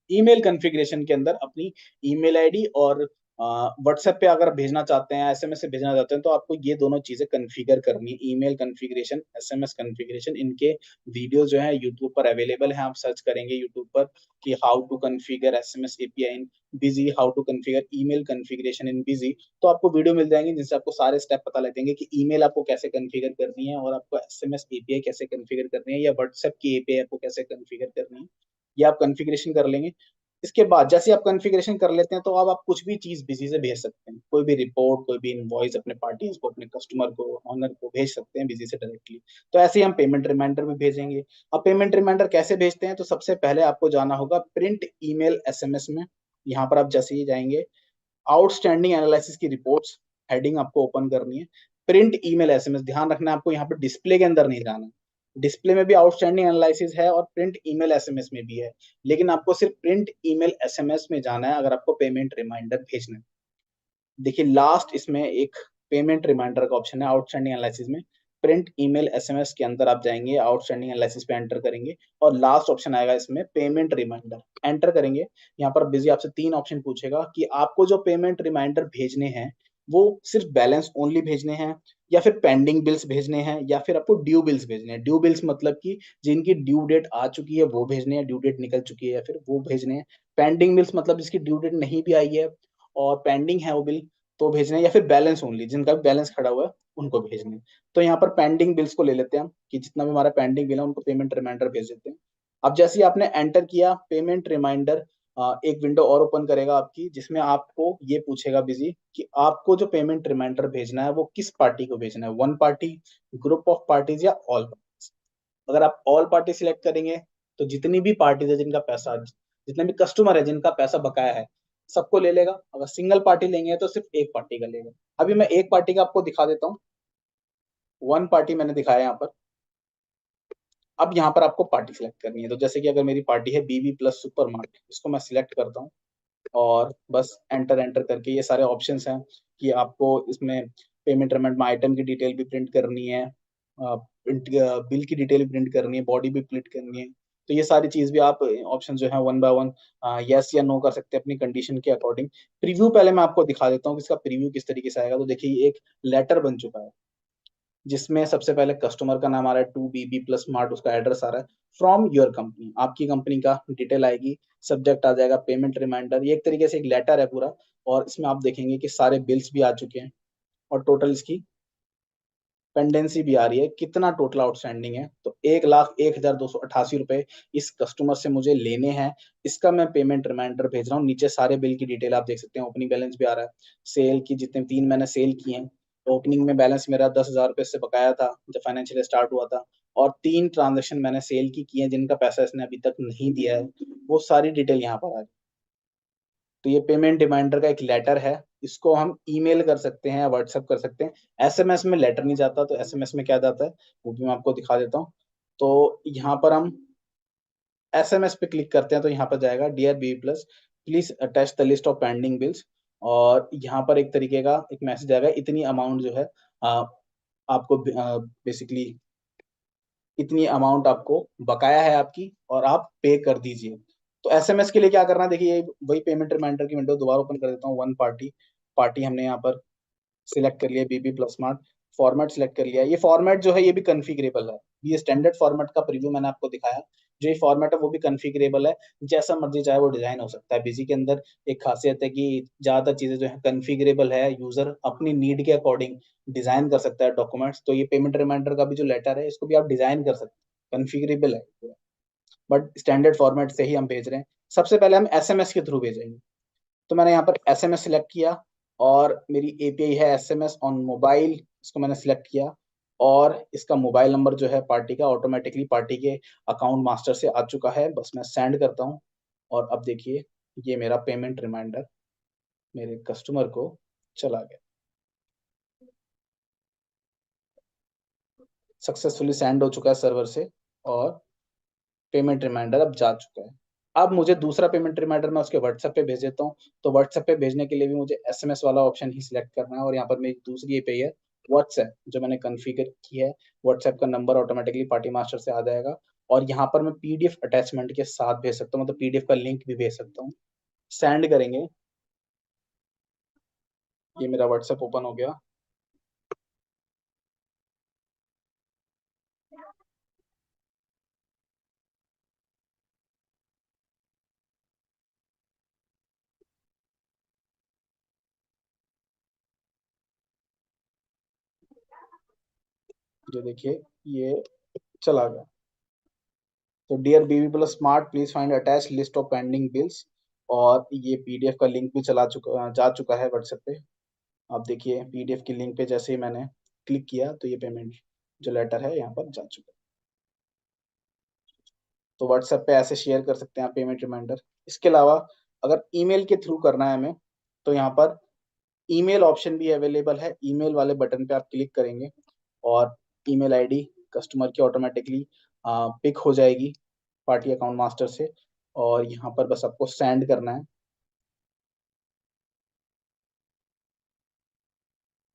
ईमेल कॉन्फ़िगरेशन के अंदर अपनी ईमेल आईडी और व्हाट्सएप पे अगर भेजना चाहते हैं, एसएमएस से भेजना चाहते हैं, तो आपको ये दोनों चीजें कॉन्फ़िगर करनी है। ईमेल कॉन्फ़िगरेशन, एसएमएस कॉन्फ़िगरेशन, इनके वीडियो जो है यूट्यूब पर अवेलेबल है। आप सर्च करेंगे यूट्यूब पर कि how to configure SMS API in Busy, how to configure email configuration in Busy, तो आपको वीडियो मिल जाएंगे जिनसे आपको सारे स्टेप पता लगेंगे कि ईमेल आपको कैसे कॉन्फ़िगर करनी है और आपको एसएमएस एपीआई कैसे कॉन्फ़िगर करनी है या व्हाट्सएप की एपीआई आपको कैसे कॉन्फ़िगर करनी है। ये आप कॉन्फ़िगरेशन कर लेंगे। इसके बाद जैसे आप कॉन्फ़िगरेशन कर लेते हैं, तो अब आप कुछ भी चीज बिजी से भेज सकते हैं। कोई भी रिपोर्ट, कोई भी इनवॉइस अपने पार्टीज को, अपने कस्टमर को, ऑनर को भेज सकते हैं बिजी से डायरेक्टली। तो ऐसे ही हम पेमेंट रिमाइंडर भी भेजेंगे। अब पेमेंट रिमाइंडर कैसे भेजते हैं, तो सबसे पहले आपको जाना होगा प्रिंट ईमेल एसएमएस में। यहाँ पर आप जैसे ही जाएंगे, आउटस्टैंडिंग एनालिसिस की रिपोर्ट्स हेडिंग आपको ओपन करनी है। प्रिंट ईमेल एसएमएस, ध्यान रखना है आपको यहाँ पे डिस्प्ले के अंदर नहीं जाना है। डिस्प्ले में भी आउटस्टैंडिंग एनालिसिस है और प्रिंट ईमेल एसएमएस में भी है, लेकिन आपको सिर्फ प्रिंट ईमेल एसएमएस में जाना है अगर आपको पेमेंट रिमाइंडर भेजना है। देखिए लास्ट इसमें एक पेमेंट रिमाइंडर का ऑप्शन है आउटस्टैंडिंग एनालिसिस में। प्रिंट ईमेल एसएमएस के अंदर आप जाएंगे, आउटस्टैंडिंग एनालिसिस पे एंटर करेंगे और लास्ट ऑप्शन आएगा इसमें पेमेंट रिमाइंडर, एंटर करेंगे। यहाँ पर बिजी आपसे 3 ऑप्शन पूछेगा कि आपको जो पेमेंट रिमाइंडर भेजने हैं वो सिर्फ बैलेंस ओनली भेजने हैं, या फिर पेंडिंग बिल्स भेजने हैं, या फिर आपको ड्यू बिल्स भेजने हैं। ड्यू बिल्स मतलब कि जिनकी ड्यू डेट आ चुकी है वो भेजने हैं, ड्यू डेट निकल चुकी है या फिर वो भेजने हैं। पेंडिंग बिल्स मतलब जिसकी ड्यू डेट नहीं भी आई है और पेंडिंग है वो बिल तो भेजने हैं, या फिर बैलेंस ओनली जिनका भी बैलेंस खड़ा हुआ है उनको भेजने हैं। तो यहाँ पर पेंडिंग बिल्स को ले लेते हैं हम कि जितना भी हमारा पेंडिंग बिल है उनको पेमेंट रिमाइंडर भेज देते हैं। अब जैसे ही आपने एंटर किया पेमेंट रिमाइंडर, एक विंडो और ओपन करेगा आपकी जिसमें आपको ये पूछेगा बिजी कि आपको जो पेमेंट रिमाइंडर भेजना है वो किस पार्टी को भेजना है, one party, group of parties या ऑल पार्टीज। अगर आप ऑल पार्टी सिलेक्ट करेंगे तो जितनी भी पार्टीज है जिनका पैसा, जितने भी कस्टमर है जिनका पैसा बकाया है सबको ले लेगा। अगर सिंगल पार्टी लेंगे तो सिर्फ एक पार्टी का लेगा। अभी मैं एक पार्टी का आपको दिखा देता हूँ, वन पार्टी मैंने दिखाया यहाँ पर। अब यहाँ पर आपको पार्टी सिलेक्ट करनी है, तो जैसे कि अगर मेरी पार्टी है बीबी प्लस सुपर मार्ट, इसको मैं सिलेक्ट करता हूँ और बस एंटर एंटर करके ये सारे ऑप्शंस हैं कि आपको इसमें पेमेंट रिमाइंड में आइटम की डिटेल भी प्रिंट करनी है, प्रिंट बिल की डिटेल भी प्रिंट करनी है, बॉडी भी प्रिंट करनी है। तो ये सारी चीज भी आप ऑप्शन जो है वन बाय वन यस या नो कर सकते हैं अपनी कंडीशन के अकॉर्डिंग। प्रीव्यू पहले मैं आपको दिखा देता हूँ कि इसका प्रीव्यू किस तरीके से आएगा। तो देखिए एक लेटर बन चुका है जिसमें सबसे पहले कस्टमर का नाम आ रहा है 2BB प्लस स्मार्ट, उसका एड्रेस आ रहा है, फ्रॉम योर कंपनी आपकी कंपनी का डिटेल आएगी, सब्जेक्ट आ जाएगा पेमेंट रिमाइंडर। ये एक तरीके से एक लेटर है पूरा, और इसमें आप देखेंगे कि सारे बिल्स भी आ चुके हैं और टोटल इसकी पेंडेंसी भी आ रही है, कितना टोटल आउटस्टैंडिंग है। तो 1,01,288 रुपए इस कस्टमर से मुझे लेने हैं, इसका मैं पेमेंट रिमाइंडर भेज रहा हूँ। नीचे सारे बिल की डिटेल आप देख सकते हैं, ओपनिंग बैलेंस भी आ रहा है, सेल की जितने 3 मैंने सेल किए हैं, ओपनिंग में बैलेंस मेरा 10,000 रुपए से बकाया था जब फाइनेंशियल स्टार्ट हुआ था, और 3 ट्रांजेक्शन मैंने सेल की किए हैं जिनका पैसा इसने अभी तक नहीं दिया है, वो सारी डिटेल यहाँ पर आ रही है। तो ये पेमेंट रिमाइंडर का एक लेटर है, इसको हम ईमेल कर सकते हैं या व्हाट्सएप कर सकते हैं। एसएमएस में लेटर नहीं जाता, तो एसएमएस में क्या जाता है वो भी मैं आपको दिखा देता हूँ। तो यहाँ पर हम एसएमएस पे क्लिक करते हैं तो यहाँ पर जाएगा dear B plus please attach the list of pending bills, और यहाँ पर एक तरीके का एक मैसेज आएगा, इतनी अमाउंट जो है आपको बेसिकली इतनी अमाउंट आपको बकाया है आपकी और आप पे कर दीजिए। तो एसएमएस के लिए क्या करना है, देखिए वही पेमेंट रिमाइंडर की विंडो दोबारा ओपन कर देता हूँ। वन पार्टी, पार्टी हमने यहाँ पर सिलेक्ट कर लिया, बीबी प्लस स्मार्ट, फॉर्मेट सिलेक्ट कर लिया। ये फॉर्मेट जो है ये भी कन्फिगरेबल है, ये स्टैंडर्ड फॉर्मेट का प्रीव्यू मैंने आपको दिखाया। जो ये फॉर्मेट है वो भी कन्फिगरेबल है, जैसा मर्जी चाहे वो डिजाइन हो सकता है। बिजी के अंदर एक खासियत है कि ज्यादातर चीजें जो है कन्फिगरेबल है, यूजर अपनी नीड के अकॉर्डिंग डिजाइन कर सकता है डॉक्यूमेंट्स। तो ये पेमेंट रिमाइंडर का भी जो लेटर है इसको भी आप डिजाइन कर सकते हैं, कन्फिगरेबल है, बट स्टैंडर्ड फॉर्मेट से ही हम भेज रहे हैं। सबसे पहले हम एसएमएस के थ्रू भेजेंगे, तो मैंने यहाँ पर एसएमएस सिलेक्ट किया और मेरी एपीआई है एसएमएस ऑन मोबाइल, इसको मैंने सिलेक्ट किया, और इसका मोबाइल नंबर जो है पार्टी का ऑटोमेटिकली पार्टी के अकाउंट मास्टर से आ चुका है। बस मैं सेंड करता हूँ और अब देखिए ये मेरा पेमेंट रिमाइंडर मेरे कस्टमर को चला गया, सक्सेसफुली सेंड हो चुका है सर्वर से, और पेमेंट रिमाइंडर अब जा चुका है। अब मुझे दूसरा पेमेंट रिमाइंडर मैं उसके व्हाट्सएप पे भेज देता हूँ। तो व्हाट्सएप पे भेजने के लिए भी मुझे एसएमएस वाला ऑप्शन ही सिलेक्ट करना है, और यहाँ पर मेरी दूसरी एपीआई है व्हाट्सएप जो मैंने कॉन्फ़िगर की है। व्हाट्सएप का नंबर ऑटोमेटिकली पार्टी मास्टर से आ जाएगा, और यहाँ पर मैं पीडीएफ अटैचमेंट के साथ भेज सकता हूँ, मतलब पीडीएफ का लिंक भी भेज सकता हूँ। सेंड करेंगे, ये मेरा व्हाट्सएप ओपन हो गया। जो देखिए ये चला गया। तो dear B B plus smart please find attach list of pending bills, और ये पीडीएफ का लिंक भी जा चुका है व्हाट्सएप पे। आप देखिए पीडीएफ की लिंक पे जैसे ही मैंने क्लिक किया तो ये पेमेंट जो लेटर है यहाँ पर जा चुका है। तो व्हाट्सएप पे ऐसे शेयर कर सकते हैं आप पेमेंट रिमाइंडर। इसके अलावा अगर ईमेल के थ्रू करना है हमें, तो यहाँ पर ईमेल ऑप्शन भी अवेलेबल है। ईमेल वाले बटन पे आप क्लिक करेंगे और ईमेल आईडी कस्टमर की ऑटोमेटिकली पिक हो जाएगी पार्टी अकाउंट मास्टर से, और यहाँ पर बस आपको सेंड करना है,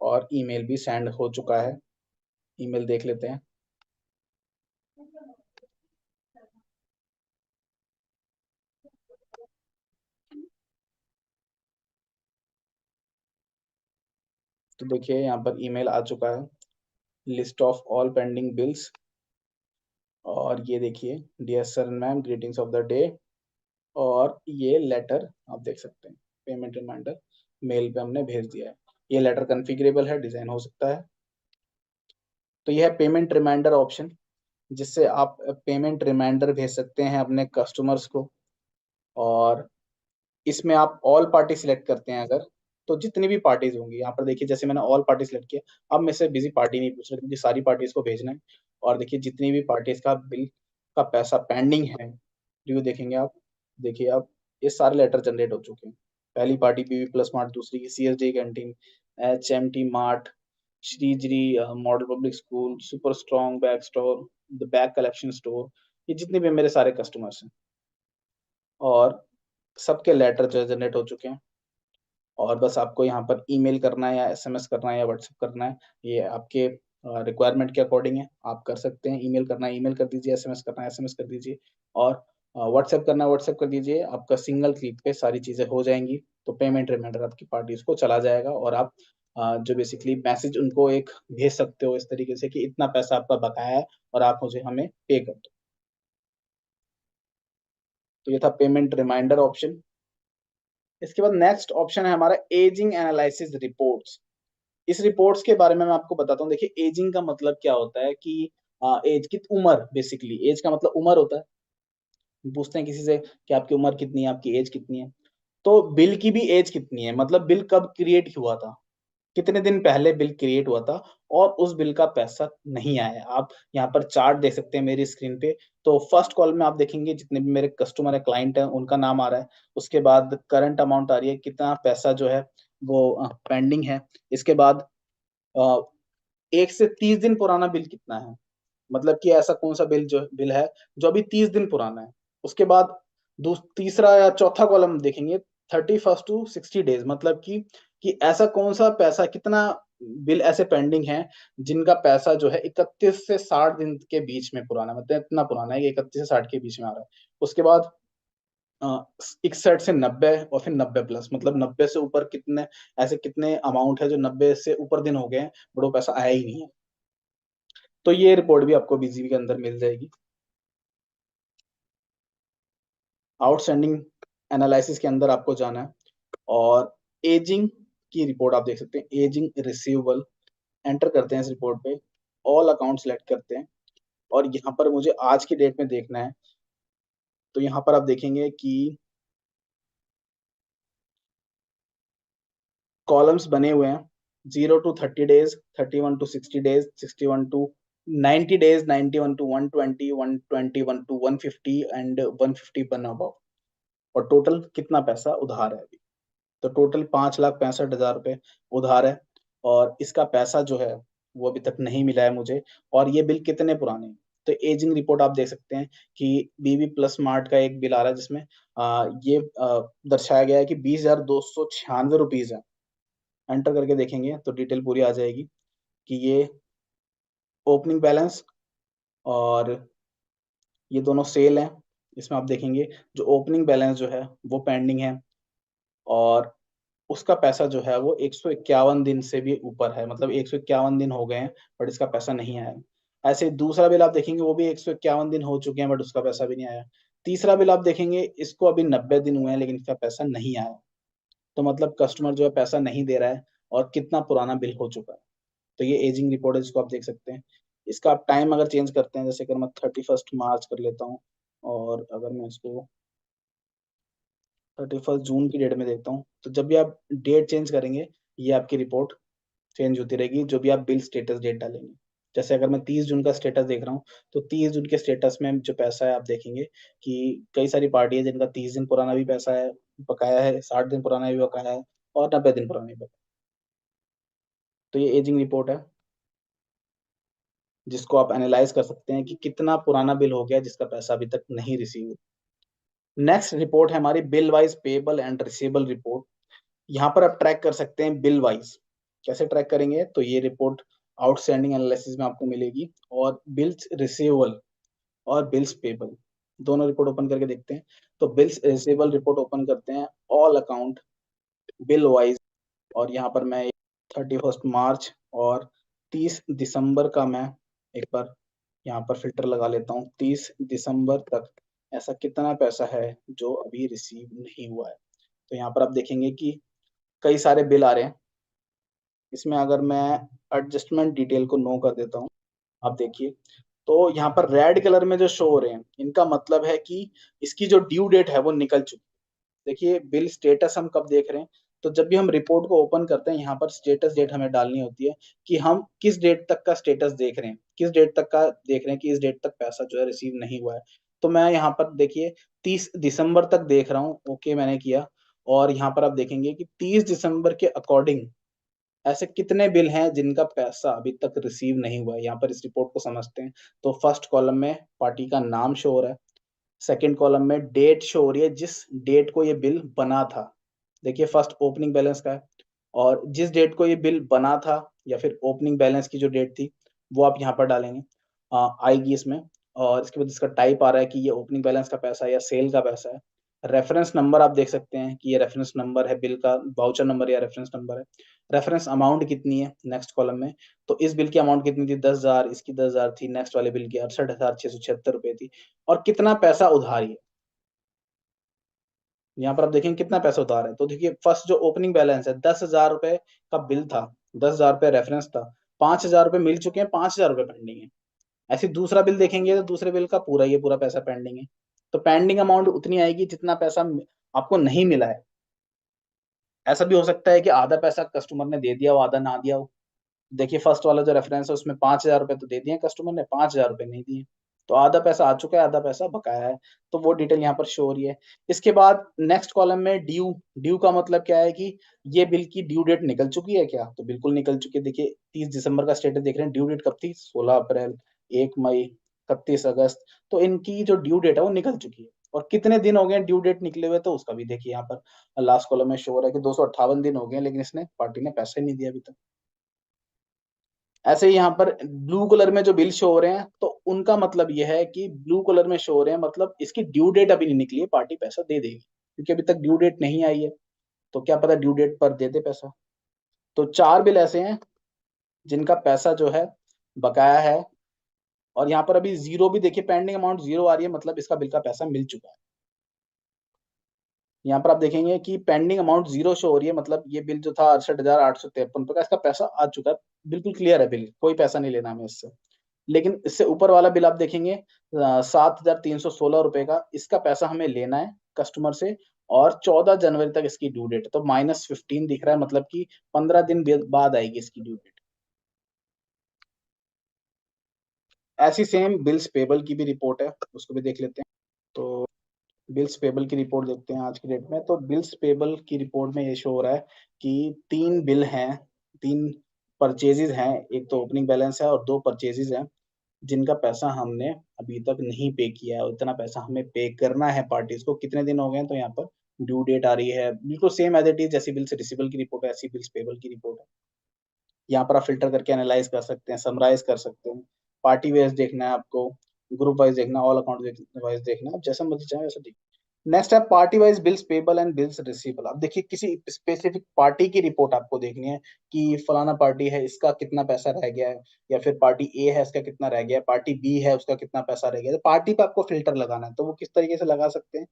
और ईमेल भी सेंड हो चुका है। ईमेल देख लेते हैं। तो देखिए यहाँ पर ईमेल आ चुका है, list of all pending bills, और ये देखिए dear sir and ma'am greetings of the day, और ये लेटर आप देख सकते हैं, पेमेंट रिमाइंडर मेल पे हमने भेज दिया है। ये लेटर कॉन्फ़िगरेबल है, डिजाइन हो सकता है। तो यह है पेमेंट रिमाइंडर ऑप्शन, जिससे आप पेमेंट रिमाइंडर भेज सकते हैं अपने कस्टमर्स को। और इसमें आप ऑल पार्टी सिलेक्ट करते हैं अगर, तो जितनी भी पार्टीज होंगी यहाँ पर देखिए, जैसे मैंने ऑल पार्टी सिलेक्ट किया, अब मैं से बिजी पार्टी नहीं पूछ रहा क्योंकि सारी पार्टीज को भेजना है। और देखिए जितनी भी पार्टीज का बिल का पैसा पेंडिंग है, रिव्यू देखेंगे आप, देखिए आप ये सारे लेटर जनरेट हो चुके हैं। पहली पार्टी बीवी प्लस मार्ट, दूसरी की CSD कैंटीन, HMT मार्ट, श्रीजरी model public school, super strong bag store, the bag collection store, ये जितने भी मेरे सारे कस्टमर्स हैं, और सबके लेटर जो है जनरेट हो चुके हैं। और बस आपको यहाँ पर ईमेल करना है या SMS करना है या व्हाट्सएप करना है, ये आपके रिक्वायरमेंट के अकॉर्डिंग है, आप कर सकते हैं। ईमेल करना है ईमेल कर दीजिए, SMS करना है SMS कर दीजिए, और व्हाट्सएप करना है व्हाट्सएप कर दीजिए। आपका सिंगल क्लिक पे सारी चीज़ें हो जाएंगी। तो पेमेंट रिमाइंडर आपकी पार्टीज को चला जाएगा, और आप जो बेसिकली मैसेज उनको एक भेज सकते हो इस तरीके से कि इतना पैसा आपका बकाया है और आप मुझे हमें पे कर दो। तो ये था पेमेंट रिमाइंडर ऑप्शन। इसके बाद नेक्स्ट ऑप्शन है हमारा एजिंग एनालिसिस रिपोर्ट्स। इस रिपोर्ट्स के बारे में मैं आपको बताता हूँ। देखिए एजिंग का मतलब क्या होता है कि एज की उम्र, बेसिकली एज का मतलब उम्र होता है। पूछते हैं किसी से कि आपकी उम्र कितनी है, आपकी एज कितनी है, तो बिल की भी एज कितनी है, मतलब बिल कब क्रिएट हुआ था, कितने दिन पहले बिल क्रिएट हुआ था, और उस बिल का पैसा नहीं आया है। आप यहाँ पर चार्ट देख सकते हैं मेरी स्क्रीन पे। तो फर्स्ट कॉल में आप देखेंगे जितने भी मेरे कस्टमर है, क्लाइंट है, उनका नाम आ रहा है। उसके बाद करंट अमाउंट आ रही है, कितना पैसा जो है वो पेंडिंग है। इसके बाद 1 से 30 दिन पुराना बिल कितना है, मतलब कि ऐसा कौन सा बिल है जो अभी 30 दिन पुराना है। उसके बाद तीसरा या चौथा कॉलम देखेंगे 31 to 60 डेज, मतलब कि ऐसा कौन सा पैसा, कितना बिल ऐसे पेंडिंग है जिनका पैसा जो है 31 से 60 दिन के बीच में पुराना है, मतलब इतना पुराना है कि 31 से 60 के बीच में आ रहा है। उसके बाद 61 से 90, और फिर 90+, मतलब 90 से ऊपर कितने, ऐसे कितने अमाउंट है जो 90 से ऊपर दिन हो गए हैं बट वो पैसा आया ही नहीं है। तो ये रिपोर्ट भी आपको BGB के अंदर मिल जाएगी। आउटस्टैंडिंग एनालिसिस के अंदर आपको जाना है, और एजिंग की रिपोर्ट आप देख सकते हैं, एजिंग रिसीवेबल एंटर करते हैं इस रिपोर्ट पे, ऑल अकाउंट सेलेक्ट करते हैं, और यहाँ पर मुझे आज की डेट में देखना है। तो यहाँ पर आप देखेंगे कि कॉलम्स बने हुए हैं, 0 to 30 days, 31 to 60 days, 61 to 90 days, 91 to 120, 121 to 150, and 150 one above. और टोटल कितना पैसा उधार है अभी। तो टोटल 5,65,000 रुपये उधार है, और इसका पैसा जो है वो अभी तक नहीं मिला है मुझे। और ये बिल कितने पुराने हैं, तो एजिंग रिपोर्ट आप देख सकते हैं कि बीबी प्लस मार्ट का एक बिल आ रहा है जिसमें ये दर्शाया गया है कि 20,296 रुपीज है। एंटर करके देखेंगे तो डिटेल पूरी आ जाएगी कि ये ओपनिंग बैलेंस और ये दोनों सेल हैं। इसमें आप देखेंगे जो ओपनिंग बैलेंस जो है वो पेंडिंग है, और उसका पैसा जो है वो 151 दिन से भी ऊपर है, मतलब 151 दिन हो गए हैं बट इसका पैसा नहीं आया। ऐसे दूसरा बिल आप देखेंगे वो भी 151 दिन हो चुके हैं बट उसका पैसा भी नहीं आया। तीसरा बिल आप देखेंगे इसको अभी 90 दिन हुए हैं लेकिन इसका पैसा नहीं आया। तो मतलब कस्टमर जो है पैसा नहीं दे रहा है, और कितना पुराना बिल हो चुका है। तो ये एजिंग रिपोर्ट है जिसको आप देख सकते हैं। इसका आप टाइम अगर चेंज करते हैं, जैसे अगर मैं 31 मार्च कर लेता हूँ, और अगर मैं इसको 31 जून की डेट में देखता हूँ, तो जब भी आप डेट चेंज करेंगे ये आपकी रिपोर्ट चेंज होती रहेगी, जो भी आप बिल स्टेटस डेट डालेंगे। जैसे अगर मैं 30 जून का स्टेटस देख रहा हूँ, तो 30 जून के स्टेटस में जो पैसा है आप देखेंगे कि कई सारी पार्टी है जिनका 30 दिन पुराना भी पैसा है, बकाया है, 60 दिन पुराना भी बकाया है, और 90 दिन पुराना भी बकाया है। तो ये एजिंग रिपोर्ट है। जिसको आप एनालाइज कर सकते हैं कि कितना पुराना बिल हो गया जिसका पैसा अभी तक नहीं रिसीव। नेक्स्ट रिपोर्ट है हमारी bill wise payable and receivable report. यहाँ पर आप ट्रैक कर सकते हैं बिल वाइज। कैसे ट्रैक करेंगे, तो ये रिपोर्ट आउटस्टैंडिंग एनालिसिस में आपको मिलेगी, और बिल्स रिसीवेबल और बिल्स पेबल दोनों रिपोर्ट ओपन करके देखते हैं। तो बिल्स रिसीवेबल रिपोर्ट ओपन करते हैं, ऑल अकाउंट बिल वाइज, और यहाँ पर मैं 31 मार्च और 30 दिसंबर का मैं एक बार यहाँ पर फिल्टर लगा लेता हूँ। 30 दिसंबर तक ऐसा कितना पैसा है जो अभी रिसीव नहीं हुआ है। तो यहाँ पर आप देखेंगे कि कई सारे बिल आ रहे हैं। इसमें अगर मैं एडजस्टमेंट डिटेल को नो कर देता हूँ, आप देखिए, तो यहाँ पर रेड कलर में जो शो हो रहे हैं, इनका मतलब है कि इसकी जो ड्यू डेट है वो निकल चुकी है। देखिए बिल स्टेटस हम कब देख रहे हैं, तो जब भी हम रिपोर्ट को ओपन करते हैं, यहाँ पर स्टेटस डेट हमें डालनी होती है कि हम किस डेट तक का स्टेटस देख रहे हैं, किस डेट तक का देख रहे हैं कि इस डेट तक पैसा जो है रिसीव नहीं हुआ है। तो मैं यहाँ पर देखिए 30 दिसंबर तक देख रहा हूँ, ओके मैंने किया। और यहाँ पर आप देखेंगे कि 30 दिसंबर के अकॉर्डिंग ऐसे कितने बिल हैं जिनका पैसा अभी तक रिसीव नहीं हुआ है। यहाँ पर इस रिपोर्ट को समझते हैं। तो फर्स्ट कॉलम में पार्टी का नाम शो हो रहा है, सेकंड कॉलम में डेट शो हो रही है जिस डेट को ये बिल बना था। देखिए फर्स्ट ओपनिंग बैलेंस का है, और जिस डेट को ये बिल बना था या फिर ओपनिंग बैलेंस की जो डेट थी वो आप यहाँ पर डालेंगे, आएगी इसमें। और इसके बाद इसका टाइप आ रहा है कि ये ओपनिंग बैलेंस का पैसा है या सेल का पैसा है। रेफरेंस नंबर आप देख सकते हैं कि ये रेफरेंस नंबर है बिल का, वाउचर नंबर या रेफरेंस नंबर है। रेफरेंस अमाउंट कितनी है नेक्स्ट कॉलम में, तो इस बिल की अमाउंट कितनी थी, 10,000, इसकी 10,000 थी, नेक्स्ट वाले बिल की 68,676 रुपए थी। और कितना पैसा उधार है, यहाँ पर आप देखेंगे कितना पैसा उधार है। तो देखिए फर्स्ट जो ओपनिंग बैलेंस है 10,000 रुपए का बिल था, 10,000 रुपए रेफरेंस था, 5,000 रुपए मिल चुके हैं, 5,000 रुपए पेंडिंग है। ऐसे दूसरा बिल देखेंगे तो दूसरे बिल का पूरा ये पूरा पैसा पेंडिंग है। तो पेंडिंग अमाउंट उतनी आएगी जितना पैसा आपको नहीं मिला है। ऐसा भी हो सकता है कि आधा पैसा कस्टमर ने दे दिया हो, आधा ना दिया हो। देखिए फर्स्ट वाला जो रेफरेंस है उसमें 5,000 रुपए तो दे दिए कस्टमर ने, 5,000 रुपए नहीं दिए। तो आधा पैसा आ चुका है, आधा पैसा बकाया है। तो वो डिटेल यहाँ पर शो हो रही है। इसके बाद नेक्स्ट कॉलम में ड्यू। ड्यू का मतलब क्या है कि ये बिल की ड्यू डेट निकल चुकी है क्या, तो बिल्कुल निकल चुकी है। देखिए 30 दिसंबर का स्टेटस देख रहे हैं, ड्यू डेट कब थी, 16 अप्रैल, 1 मई, 31 अगस्त। तो इनकी जो ड्यू डेट है वो निकल चुकी है। और कितने दिन हो गए ड्यू डेट निकले हुए, तो उसका भी देखिए यहाँ पर लास्ट कॉलम में शो हो रहा है कि 258 दिन हो गए, लेकिन इसने पार्टी ने पैसे नहीं दिया अभी तक। ऐसे ही यहाँ पर ब्लू कलर में जो बिल शो हो रहे हैं, तो उनका मतलब यह है कि ब्लू कलर में शो हो रहे हैं, मतलब इसकी ड्यू डेट अभी नहीं निकली है, पार्टी पैसा दे देगी, क्योंकि अभी तक ड्यू डेट नहीं आई है। तो क्या पता ड्यू डेट पर दे दे पैसा। तो 4 बिल ऐसे हैं जिनका पैसा जो है बकाया है। और यहाँ पर अभी जीरो भी देखिए, पेंडिंग अमाउंट जीरो आ रही है, मतलब इसका बिल का पैसा मिल चुका है। यहाँ पर आप देखेंगे कि पेंडिंग अमाउंट जीरो शो हो रही है, मतलब ये बिल जो था 68,853 का, इसका पैसा आ चुका है। बिल्कुल क्लियर है बिल, कोई पैसा नहीं लेना हमें इससे। लेकिन इससे ऊपर वाला बिल आप देखेंगे 7,316 रुपए का, इसका पैसा हमें लेना है कस्टमर से। और 14 जनवरी तक इसकी ड्यू डेट है, तो -15 दिख रहा है, मतलब कि 15 दिन बाद आएगी इसकी ड्यू डेट। ऐसी सेम बिल्स पेबल की भी रिपोर्ट है, उसको भी देख लेते हैं। तो बिल्स पेबल की रिपोर्ट देखते हैं आज की डेट में। तो बिल्स पेबल की रिपोर्ट में ये शो हो रहा है कि 3 बिल हैं, 3 परचेजेज हैं, एक तो ओपनिंग बैलेंस है और 2 परचेजेज हैं जिनका पैसा हमने अभी तक नहीं पे किया है। और इतना पैसा हमें पे करना है पार्टीज को। कितने दिन हो गए हैं, तो यहाँ पर ड्यू डेट आ रही है बिल्कुल सेम एज इट इज, जैसी बिल्स रिसीवेबल की रिपोर्ट है ऐसी बिल्स पेबल की रिपोर्ट है। यहाँ पर आप फिल्टर करके एनालाइज कर सकते हैं, समराइज कर सकते हैं। पार्टी वाइज देखना है आपको, ग्रुप वाइज देखना, ऑल अकाउंट वाइज देखना है, आप जैसा मर्जी चाहे वैसा देखिए। नेक्स्ट है party wise bills payable and bills receivable. अब देखिए किसी स्पेसिफिक पार्टी की रिपोर्ट आपको देखनी है कि फलाना पार्टी है, इसका कितना पैसा रह गया है, या फिर पार्टी ए है इसका कितना रह गया है, पार्टी बी है उसका कितना पैसा रह गया है। तो पार्टी पे आपको फिल्टर लगाना है, तो वो किस तरीके से लगा सकते हैं,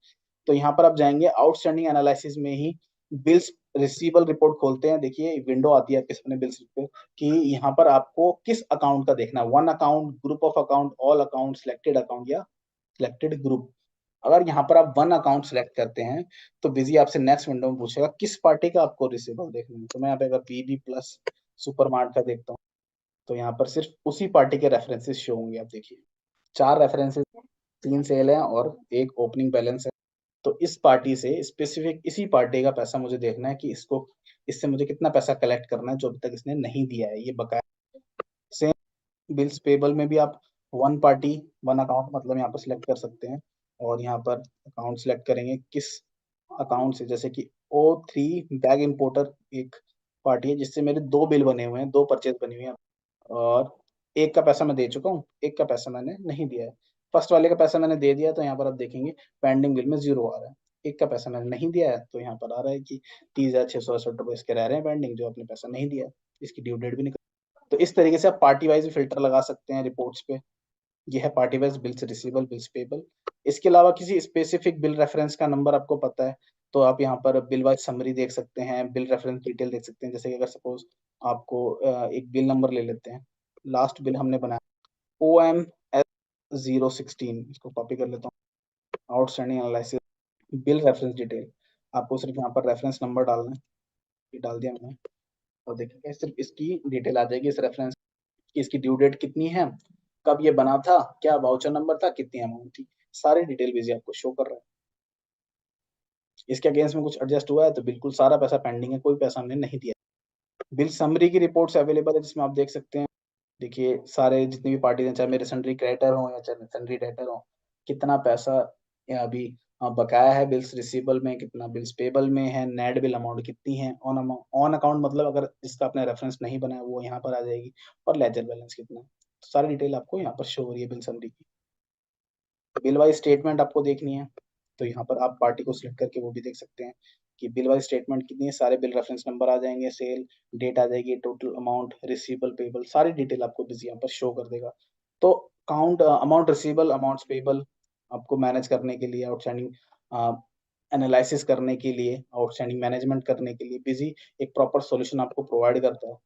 तो यहाँ पर आप जाएंगे आउटस्टैंडिंग एनालिसिस में ही बिल्स रिसीवेबल रिपोर्ट खोलते हैं। देखिए विंडो आती है आपके सामने बिल्स रिपोर्ट कि यहाँ पर आपको किस अकाउंट का देखना है, one account, group of account, all account, selected account या सिलेक्टेड ग्रुप। अगर यहाँ पर आप वन अकाउंट सेलेक्ट करते हैं तो बिजी आपसे नेक्स्ट विंडो में पूछेगा किस पार्टी का आपको रिसीवेबल देखना है। तो मैं यहाँ पे अगर पीबी प्लस सुपर मार्ट का देखता हूँ, तो यहाँ पर सिर्फ उसी पार्टी के रेफरेंसेस शो होंगे। आप देखिए 4 रेफरेंसेस, 3 सेल है और एक ओपनिंग बैलेंस है। तो इस पार्टी से स्पेसिफिक इसी पार्टी का पैसा मुझे देखना है कि इसको, इससे मुझे कितना पैसा कलेक्ट करना है जो अभी तक इसने नहीं दिया है, ये बकाया। सेम बिल्स पेबल में भी आप वन पार्टी वन अकाउंट मतलब यहाँ पर सिलेक्ट कर सकते हैं, और यहाँ पर अकाउंट सिलेक्ट करेंगे किस अकाउंट से, जैसे कि O3 बैग इंपोर्टर एक पार्टी है जिससे मेरे दो बिल बने हुए हैं, दो परचेज बनी हुई है, और एक का पैसा मैं दे चुका हूँ, एक का पैसा मैंने नहीं दिया है। फर्स्ट वाले का पैसा मैंने दे दिया, तो यहाँ पर आप देखेंगे पेंडिंग बिल में 0 आ रहा है। एक का पैसा मैंने नहीं दिया है, तो यहाँ पर आ रहा है कि 30,668 रुपये इसके रह रहे हैं पेंडिंग, जो आपने पैसा नहीं दिया है, इसकी ड्यू डेट भी नहीं। तो इस तरीके से आप पार्टी वाइज फिल्टर लगा सकते हैं रिपोर्ट्स पे। ये है party wise bills receivable, bills payable. इसके अलावा किसी स्पेसिफिक बिल रेफरेंस का नंबर आपको पता है, तो आप यहाँ पर बिल वाइज समरी देख सकते हैं, बिल रेफरेंस डिटेल देख सकते हैं। जैसे कि अगर सपोज आपको एक बिल नंबर ले लेते हैं, लास्ट बिल हमने बनाया OMS016, इसको कॉपी कर लेता हूँ, outstanding analysis bill reference detail. आपको सिर्फ यहाँ पर रेफरेंस नंबर डालना है, ये डाल दिया मैंने, और देखिए सिर्फ इसकी डिटेल आ जाएगी इस रेफरेंस की, इसकी ड्यू डेट कितनी है, कब ये बना था, क्या वाउचर नंबर था, कितनी अमाउंट थी, सारी डिटेल भी आपको शो कर रहा है। इसके अगेंस्ट में कुछ एडजस्ट हुआ है तो बिल्कुल सारा पैसा पेंडिंग है, कोई पैसा हमने नहीं दिया। बिल समरी की रिपोर्ट्स अवेलेबल है जिसमें आप देख सकते हैं, देखिए सारे जितनी भी पार्टीज हैं, चाहे मेरे सन्ड्री क्रेडिटर हो या चाहे सन्ड्री डेटर हो, कितना पैसा या अभी बकाया है बिल्स रिसीवेबल में, कितना बिल्स पेबल में है, नेट बिल अमाउंट कितनी है, ऑन अकाउंट मतलब अगर जिसका आपने रेफरेंस नहीं बनाया वो यहाँ पर आ जाएगी, और लेजर बैलेंस कितना है। तो सारी डिटेल आपको यहाँ पर शो हो रही है बिल समरी की। बिल वाइज स्टेटमेंट आपको देखनी है, तो यहाँ पर आप पार्टी को सिलेक्ट करके वो भी देख सकते हैं कि बिल वाइज स्टेटमेंट कितनी है, सारे बिल रेफरेंस नंबर आ जाएंगे, सेल डेट आ जाएगी, टोटल अमाउंट, रिसीवेबल पेबल, सारी डिटेल आपको बिजी यहाँ पर शो कर देगा। तो count amount receivable, amounts payable आपको मैनेज करने के लिए, आउटस्टैंडिंग एनालिसिस करने के लिए, आउटस्टैंडिंग मैनेजमेंट करने के लिए बिजी एक प्रॉपर सॉल्यूशन आपको प्रोवाइड करता है।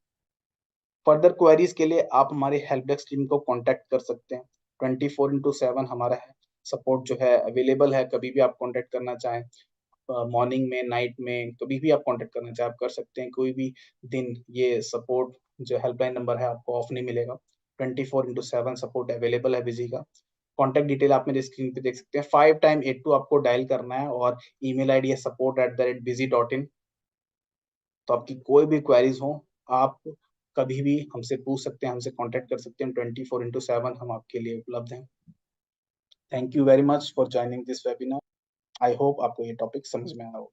फर्दर क्वेरीज के लिए आप हमारी हेल्प डेस्क टीम को कांटेक्ट कर सकते हैं। 24/7 हमारा है सपोर्ट जो है अवेलेबल है, कभी भी आप कांटेक्ट करना चाहें, मॉर्निंग में, नाइट में, कभी भी आप कांटेक्ट करना चाहें आप कर सकते हैं, कोई भी दिन ये सपोर्ट जो हेल्पलाइन नंबर है आपको ऑफ नहीं मिलेगा। 24/7 सपोर्ट अवेलेबल है बिजी का। कॉन्टैक्ट डिटेल आप मेरे स्क्रीन पे देख सकते हैं, 5 टाइम 82 आपको डायल करना है, और ईमेल आईडी है support@busy.in। तो आपकी कोई भी क्वेरीज हो, आप कभी भी हमसे पूछ सकते हैं, हमसे कांटेक्ट कर सकते हैं, 24/7 हम आपके लिए उपलब्ध हैं। Thank you very much for joining this webinar. I hope आपको ये टॉपिक समझ में आया हो।